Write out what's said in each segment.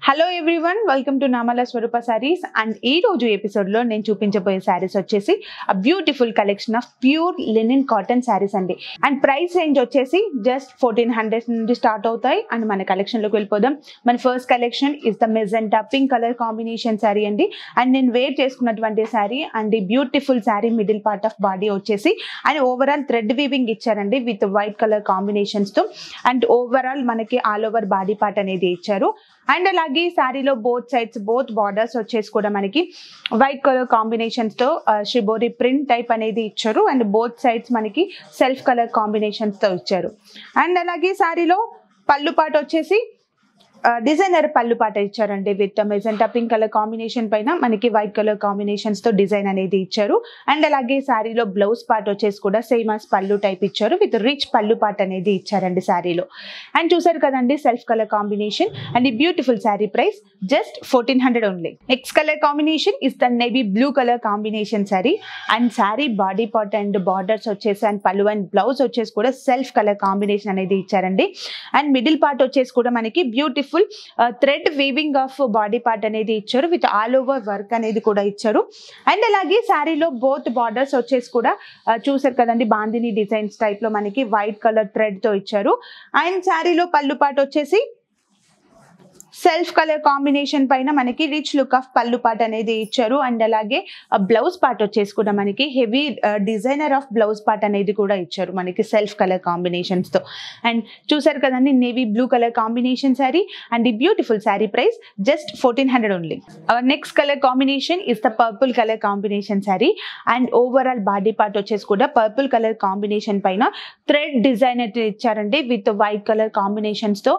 Hello everyone, welcome to Namala Swarupa saris. And ఈ రోజు episode లో నేను చూపించబోయే సారీస్ వచ్చేసి beautiful collection of pure linen cotton saris అండి. అండ్ ప్రైస్ రేంజ్ వచ్చేసి జస్ట్ 1400 నుండి స్టార్ట్ అవుతాయి. అండ్ మన కలెక్షన్ లోకి వెళ్ళిపోదాం. మన first collection is the magenta pink colour combination sorry అండి. అండ్ నేను వేర్ చేసుకున్నటువంటి సారీ అండ్ ఈ beautiful sorry middle part of body వచ్చేసి అండ్ ఓవరాల్ థ్రెడ్ వీవింగ్ ఇచ్చారండి విత్ వైట్ కలర్ కాంబినేషన్స్ తో. అండ్ ఓవరాల్ మనకి ఆల్ ఓవర్ బాడీ పార్ట్ అనేది ఇచ్చారు. అండ్ అలాగే శారీలో బోత్ సైడ్స్ బోత్ బార్డర్స్ వచ్చేసి కూడా మనకి వైట్ కలర్ కాంబినేషన్స్ తో షిబోరి ప్రింట్ టైప్ అనేది ఇచ్చారు. అండ్ బోత్ సైడ్స్ మనకి సెల్ఫ్ కలర్ కాంబినేషన్స్ తో ఇచ్చారు. అండ్ అలాగే శారీలో పళ్ళు పాట వచ్చేసి డిజైనర్ పళ్ళు పాట ఇచ్చారండి with magenta pink colour combination పైన మనకి వైట్ కలర్ కాంబినేషన్స్ తో డిజైన్ అనేది ఇచ్చారు. అండ్ అలాగే శారీలో బ్లౌజ్ పార్ట్ వచ్చేసి కూడా సేమ్ as పళ్ళు టైప్ ఇచ్చారు విత్ రిచ్ పళ్ళు పార్ట్ అనేది ఇచ్చారండి శారీలో. అండ్ చూసారు కదండి సెల్ఫ్ కలర్ కాంబినేషన్. అండ్ ఈ beautiful sari price just 1400 only. Next colour combination is the navy blue colour combination sari. And sari body part and borders వచ్చేసి అండ్ పళ్ళు అండ్ బ్లౌజ్ వచ్చేసి కూడా సెల్ఫ్ కలర్ కాంబినేషన్ అనేది ఇచ్చారండి. అండ్ మిడిల్ పార్ట్ వచ్చేసి కూడా మనకి beautiful thread weaving of body part అనేది ఇచ్చారు విత్ ఆల్ ఓవర్ వర్క్ అనేది కూడా ఇచ్చారు. అండ్ అలాగే శారీలో బోత్ బార్డర్స్ వచ్చేసి కూడా చూసారు కదండి బాందిని డిజైన్స్ టైప్ లో మనకి వైట్ కలర్ థ్రెడ్ తో ఇచ్చారు. అండ్ శారీలో పళ్ళు పార్ట్ వచ్చేసి సెల్ఫ్ కలర్ కాంబినేషన్ పైన మనకి rich look of pallu part అనేది ఇచ్చారు. అండ్ అలాగే బ్లౌజ్ పార్ట్ వచ్చేసి కూడా మనకి heavy designer of blouse part అనేది కూడా ఇచ్చారు మనకి సెల్ఫ్ కలర్ కాంబినేషన్స్ తో. అండ్ చూసారు కదండి navy blue colour combination sari. And ఈ beautiful sari price just 1400 only. Our next colour combination is the purple colour combination sari. And overall body part వచ్చేసి కూడా పర్పుల్ కలర్ కాంబినేషన్ పైన థ్రెడ్ డిజైన్ అయితే ఇచ్చారండి with white colour combinations తో.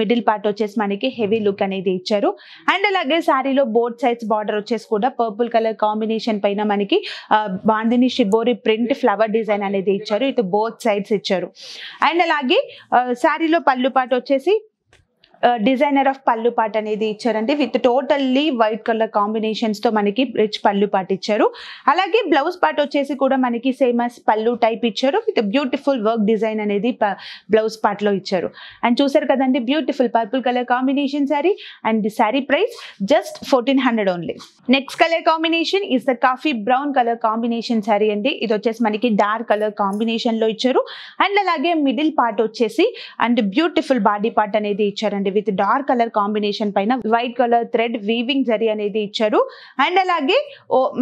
Middle part వచ్చేసి మనకి heavy look అనేది ఇచ్చారు. అండ్ అలాగే శారీలో బోత్ సైడ్స్ బార్డర్ వచ్చేసి కూడా పర్పుల్ కలర్ కాంబినేషన్ పైన మనకి bandhani shibori print flower design అనేది ఇచ్చారు. ఇది బోత్ సైడ్స్ ఇచ్చారు. అండ్ అలాగే శారీలో పళ్ళు పార్ట్ వచ్చేసి డిజైనర్ ఆఫ్ పళ్ళు పార్ట్ అనేది ఇచ్చారండి with totally white colour combinations తో మనకి రిచ్ పళ్ళు పార్ట్ ఇచ్చారు. అలాగే బ్లౌజ్ పార్ట్ వచ్చేసి కూడా మనకి సేమ్ as పళ్ళు టైప్ ఇచ్చారు విత్ బ్యూటిఫుల్ వర్క్ డిజైన్ అనేది బ్లౌజ్ పార్ట్ లో ఇచ్చారు. అండ్ చూసారు కదండి beautiful purple colour combination sari. And the sari price just 1400 only. Next colour combination is the coffee brown colour combination sari అండి. ఇది వచ్చేసి మనకి డార్క్ కలర్ కాంబినేషన్ లో ఇచ్చారు. అండ్ అలాగే మిడిల్ పార్ట్ వచ్చేసి అండ్ బ్యూటిఫుల్ బాడీ పార్ట్ అనేది ఇచ్చారండి విత్ డార్క్ కలర్ కాంబినేషన్ పైన white colour thread weaving zari అనేది ఇచ్చారు. అండ్ అలాగే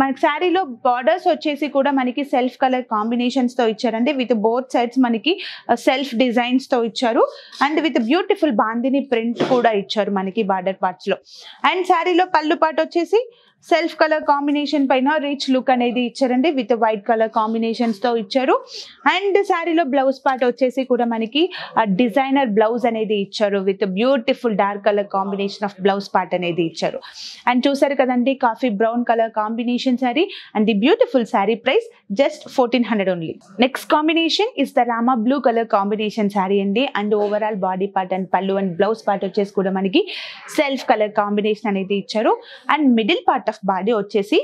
మన శారీలో బార్డర్స్ వచ్చేసి కూడా మనకి సెల్ఫ్ కలర్ కాంబినేషన్స్ తో ఇచ్చారండి విత్ బోత్ సైడ్స్ మనకి సెల్ఫ్ డిజైన్స్ తో ఇచ్చారు. And with beautiful bandhani print కూడా ఇచ్చారు మనకి బార్డర్ పార్ట్స్ లో. అండ్ శారీలో పళ్ళు పార్ట్ వచ్చేసి సెల్ఫ్ కలర్ కాంబినేషన్ పైన రిచ్ లుక్ అనేది ఇచ్చారండి విత్ వైట్ కలర్ కాంబినేషన్స్ తో ఇచ్చారు. అండ్ శారీలో బ్లౌజ్ పార్ట్ వచ్చేసి కూడా మనకి డిజైనర్ బ్లౌజ్ అనేది ఇచ్చారు with beautiful dark colour combination of blouse part అనేది ఇచ్చారు. అండ్ చూసారు కదండి coffee brown colour combination sari. And the beautiful sari price just 1400 only. Next combination is the Rama blue colour combination sari అండి. And overall body part and pallu and blouse part వచ్చేసి కూడా మనకి self colour combination అనేది ఇచ్చారు. And middle part of body వచ్చేసి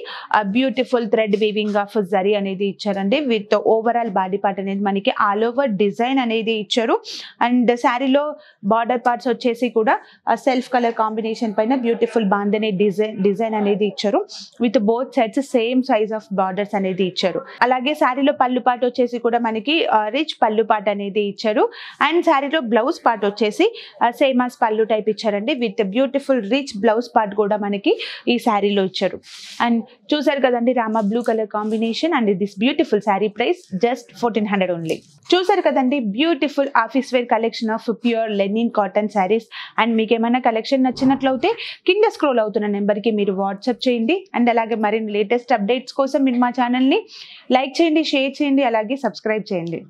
beautiful thread weaving of zari అనేది ఇచ్చారండి with overall body part అనేది మనకి ఆల్ ఓవర్ డిజైన్ అనేది ఇచ్చారు. అండ్ శారీలో బార్డర్ పార్ట్స్ వచ్చేసి కూడా సెల్ఫ్ కలర్ కాంబినేషన్ పైన బ్యూటిఫుల్ బాందని డిజైన్ అనేది ఇచ్చారు with both sides same size of borders అనేది ఇచ్చారు. అలాగే శారీలో పళ్ళు పార్ట్ వచ్చేసి కూడా మనకి రిచ్ పళ్ళు పార్ట్ అనేది ఇచ్చారు. అండ్ శారీలో బ్లౌజ్ పార్ట్ వచ్చేసి సేమ్ as పళ్ళు టైప్ ఇచ్చారండి with beautiful rich blouse part కూడా మనకి ఈ శారీలో ఇచ్చారు. అండ్ చూసారు కదండి rama blue colour combination. And this beautiful sari price just 1400 only. చూసారు కదండి beautiful office wear collection of pure linen cotton saris. And మీకు ఏమైనా కలెక్షన్ నచ్చినట్లయితే కింద స్క్రోల్ అవుతున్న నెంబర్కి మీరు వాట్సాప్ చేయండి. అండ్ అలాగే మరిన్ని లేటెస్ట్ అప్డేట్స్ కోసం మీరు మా ఛానల్ని లైక్ చేయండి, షేర్ చేయండి, అలాగే సబ్స్క్రైబ్ చేయండి.